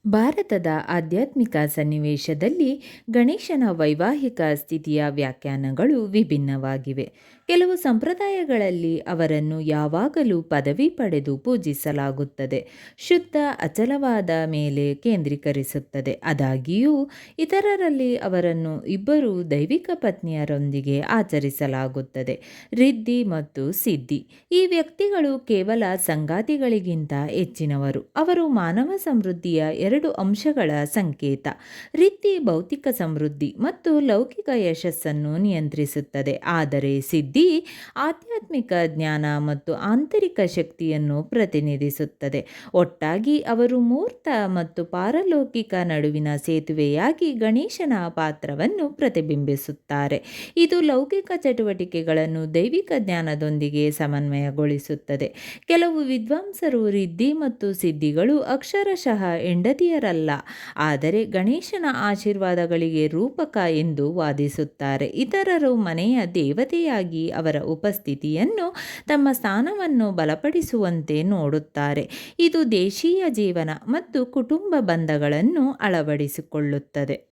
ಭಾರತದ ಆಧ್ಯಾತ್ಮಿಕ ಸನ್ನಿವೇಶದಲ್ಲಿ ಗಣೇಶನ ವೈವಾಹಿಕ ಸ್ಥಿತಿಯ ವ್ಯಾಖ್ಯಾನಗಳು ವಿಭಿನ್ನವಾಗಿವೆ. ಕೆಲವು ಸಂಪ್ರದಾಯಗಳಲ್ಲಿ ಅವರನ್ನು ಯಾವಾಗಲೂ ಪದವಿ ಪಡೆದು ಪೂಜಿಸಲಾಗುತ್ತದೆ, ಶುದ್ಧ ಅಚಲವಾದ ಮೇಲೆ ಕೇಂದ್ರೀಕರಿಸುತ್ತದೆ. ಆದಾಗ್ಯೂ ಇತರರಲ್ಲಿ ಅವರನ್ನು ಇಬ್ಬರು ದೈವಿಕ ಪತ್ನಿಯರೊಂದಿಗೆ ಆಚರಿಸಲಾಗುತ್ತದೆ, ರಿದ್ದಿ ಮತ್ತು ಸಿದ್ಧಿ. ಈ ವ್ಯಕ್ತಿಗಳು ಕೇವಲ ಸಂಗಾತಿಗಳಿಗಿಂತ ಹೆಚ್ಚಿನವರು. ಅವರು ಮಾನವ ಸಮೃದ್ಧಿಯ ಎರಡು ಅಂಶಗಳ ಸಂಕೇತ. ರಿದ್ದಿ ಭೌತಿಕ ಸಮೃದ್ಧಿ ಮತ್ತು ಲೌಕಿಕ ಯಶಸ್ಸನ್ನು ನಿಯಂತ್ರಿಸುತ್ತದೆ, ಆದರೆ ಸಿದ್ಧಿ ಆಧ್ಯಾತ್ಮಿಕ ಜ್ಞಾನ ಮತ್ತು ಆಂತರಿಕ ಶಕ್ತಿಯನ್ನು ಪ್ರತಿನಿಧಿಸುತ್ತದೆ. ಒಟ್ಟಾಗಿ ಅವರು ಮೂರ್ತ ಮತ್ತು ಪಾರಲೌಕಿಕ ನಡುವಿನ ಸೇತುವೆಯಾಗಿ ಗಣೇಶನ ಪಾತ್ರವನ್ನು ಪ್ರತಿಬಿಂಬಿಸುತ್ತಾರೆ. ಇದು ಲೌಕಿಕ ಚಟುವಟಿಕೆಗಳನ್ನು ದೈವಿಕ ಜ್ಞಾನದೊಂದಿಗೆ ಸಮನ್ವಯಗೊಳಿಸುತ್ತದೆ. ಕೆಲವು ವಿದ್ವಾಂಸರು ರಿದ್ದಿ ಮತ್ತು ಸಿದ್ಧಿಗಳು ಅಕ್ಷರಶಃ ಹೆಂಡತಿಯರಲ್ಲ, ಆದರೆ ಗಣೇಶನ ಆಶೀರ್ವಾದಗಳಿಗೆ ರೂಪಕ ಎಂದು ವಾದಿಸುತ್ತಾರೆ. ಇತರರು ಮನೆಯ ದೇವತೆಯಾಗಿ ಅವರ ಉಪಸ್ಥಿತಿಯನ್ನು ತಮ್ಮ ಸ್ಥಾನವನ್ನು ಬಲಪಡಿಸುವಂತೆ ನೋಡುತ್ತಾರೆ. ಇದು ದೇಶೀಯ ಜೀವನ ಮತ್ತು ಕುಟುಂಬ ಬಂಧಗಳನ್ನು ಅಳವಡಿಸಿಕೊಳ್ಳುತ್ತದೆ.